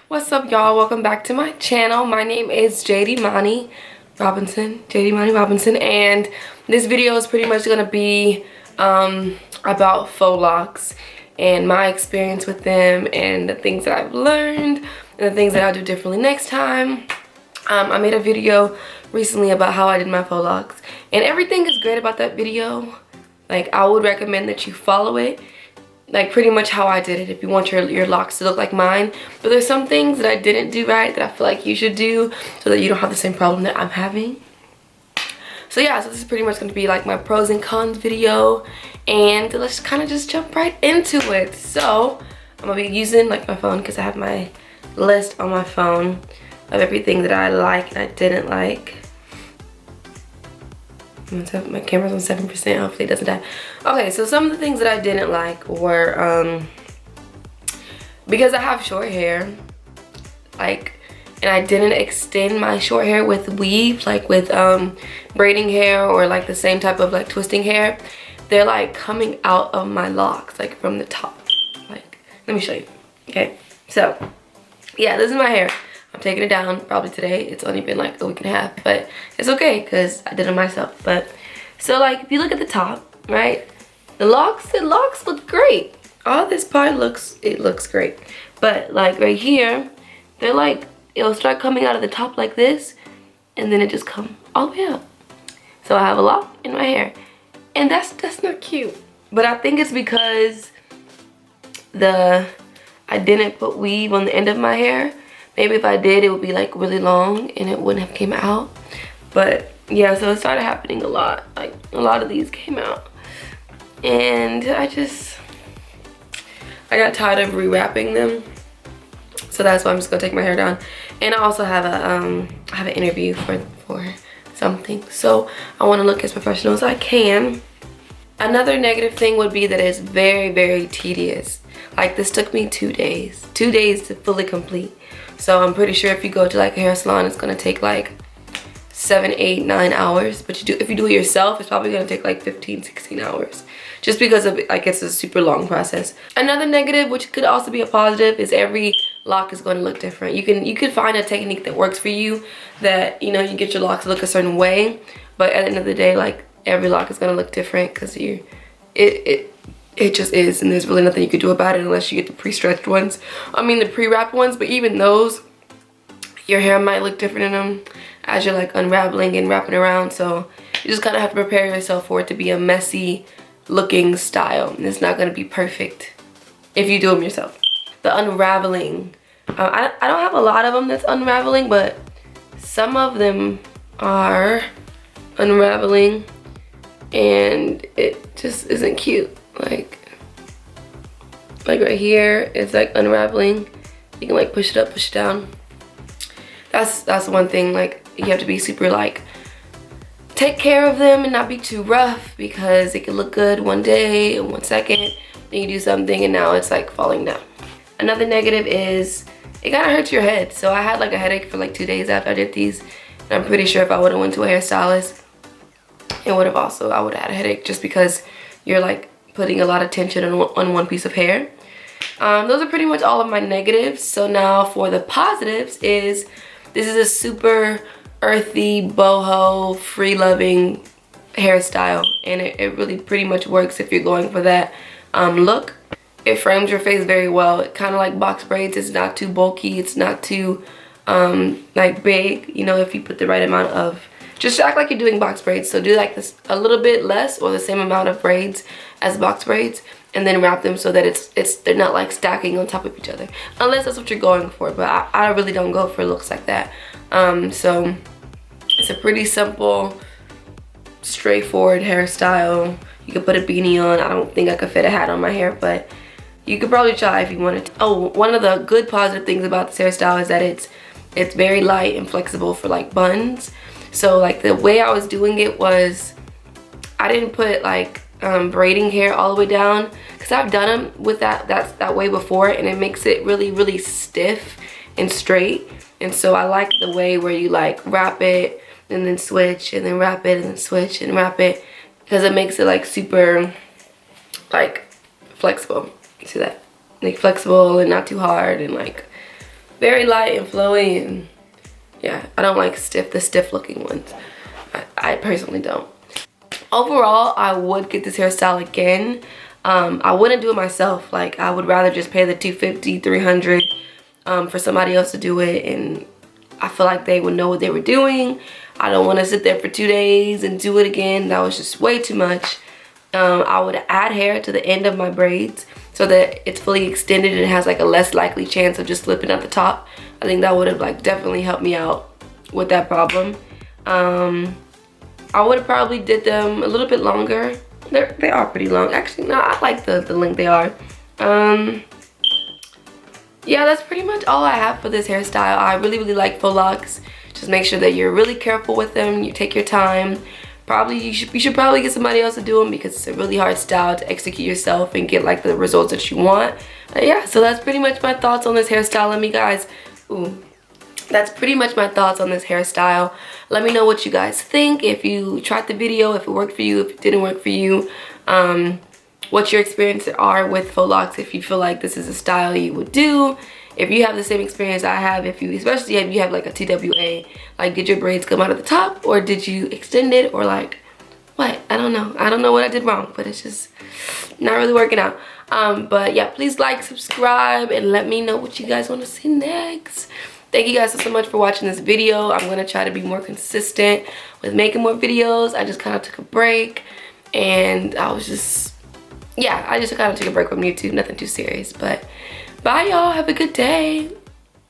What's up, y'all? Welcome back to my channel. My name is JD Mani Robinson, and this video is pretty much gonna be about faux locks and my experience with them and the things that I've learned and the things that I'll do differently next time. I made a video recently about how I did my faux locks, and everything is great about that video. Like, I would recommend that you follow it, like pretty much how I did it if you want your locks to look like mine. But there's some things that I didn't do right that I feel like you should do so that you don't have the same problem that I'm having. So yeah, so this is pretty much going to be like my pros and cons video, and let's kind of just jump right into it. So I'm gonna be using like my phone because I have my list on my phone of everything that I like and I didn't like. My camera's on 7%, hopefully it doesn't die. Okay, so some of the things that I didn't like were because I have short hair, like, and I didn't extend my short hair with weave, like with braiding hair or like the same type of like twisting hair. They're like coming out of my locks, like from the top. Like, let me show you. Okay, so yeah, this is my hair. I'm taking it down probably today. It's only been like a week and a half, but it's okay because I did it myself. But so like if you look at the top, right, the locks look great. All this part looks great, but like right here, they're like, it'll start coming out of the top like this, and then it just come all the way up. So I have a lock in my hair, and that's not cute. But I think it's because I didn't put weave on the end of my hair. Maybe if I did, it would be like really long and it wouldn't have came out. But yeah, so it started happening a lot. Like a lot of these came out, and I got tired of rewrapping them. So that's why I'm just gonna take my hair down. And I also have an interview for something, so I want to look as professional as I can. Another negative thing would be that it's very, very tedious. Like, this took me 2 days to fully complete. So I'm pretty sure if you go to like a hair salon, it's gonna take like 7, 8, 9 hours. But if you do it yourself, it's probably gonna take like 15, 16 hours. Just because of it, like, it's a super long process. Another negative, which could also be a positive, is every lock is going to look different. You can find a technique that works for you, that, you know, you get your locks to look a certain way, but at the end of the day, like, every lock is going to look different because it just is, and there's really nothing you could do about it unless you get the pre-stretched ones. I mean, the pre-wrapped ones, but even those, your hair might look different in them as you're like unraveling and wrapping around. So you just kind of have to prepare yourself for it to be a messy looking style, and it's not going to be perfect if you do them yourself. The unraveling, I don't have a lot of them that's unraveling, but some of them are unraveling and it just isn't cute. Like right here, it's like unraveling. You can like push it up, push it down. That's one thing. Like, you have to be super like, take care of them and not be too rough, because it can look good one day and 1 second, then you do something and now it's like falling down. Another negative is it kind of hurts your head. So I had like a headache for like 2 days after I did these, and I'm pretty sure if I would have went to a hairstylist, I would have had a headache, just because you're like putting a lot of tension on one piece of hair. Those are pretty much all of my negatives. So now for the positives this is a super earthy, boho, free-loving hairstyle, and it really pretty much works if you're going for that look. It frames your face very well. It kind of like box braids. It's not too bulky. It's not too like big. You know, if you put the right amount of, just act like you're doing box braids. So do like this a little bit less or the same amount of braids as box braids, and then wrap them so that they're not like stacking on top of each other, unless that's what you're going for. But I really don't go for looks like that. So it's a pretty simple, straightforward hairstyle. You could put a beanie on. I don't think I could fit a hat on my hair, but you could probably try if you wanted to. Oh, one of the good positive things about this hairstyle is that it's very light and flexible for like buns. So like the way I was doing it was, I didn't put like braiding hair all the way down, because I've done them with that way before, and it makes it really, really stiff and straight. And so I like the way where you like wrap it and then switch and then wrap it and then switch and wrap it, because it makes it like super like flexible. You see that? Like flexible and not too hard, and like very light and flowy, and yeah, I don't like the stiff looking ones. I personally don't. Overall, I would get this hairstyle again. I wouldn't do it myself. Like, I would rather just pay the $250, $300 for somebody else to do it, and I feel like they would know what they were doing. I don't want to sit there for 2 days and do it again. That was just way too much. I would add hair to the end of my braids so that it's fully extended and it has like a less likely chance of just slipping at the top. I think that would have like definitely helped me out with that problem. I would have probably did them a little bit longer. They are pretty long. Actually, no, I like the length they are. Yeah, that's pretty much all I have for this hairstyle. I really like Faux Locs. Just make sure that you're really careful with them. You take your time. Probably you should probably get somebody else to do them because it's a really hard style to execute yourself and get like the results that you want. Yeah, so that's pretty much my thoughts on this hairstyle. That's pretty much my thoughts on this hairstyle. Let me know what you guys think. If you tried the video, if it worked for you, if it didn't work for you. What your experiences are with Faux Locs, if you feel like this is a style you would do. If you have the same experience I have, especially if you have like a TWA, like did your braids come out at the top or did you extend it, or like what? I don't know. I don't know what I did wrong, but it's just not really working out. But yeah, please like, subscribe, and let me know what you guys want to see next. Thank you guys so much for watching this video. I'm going to try to be more consistent with making more videos. I just kind of took a break, and I just kind of took a break from YouTube. Nothing too serious, but bye y'all. Have a good day.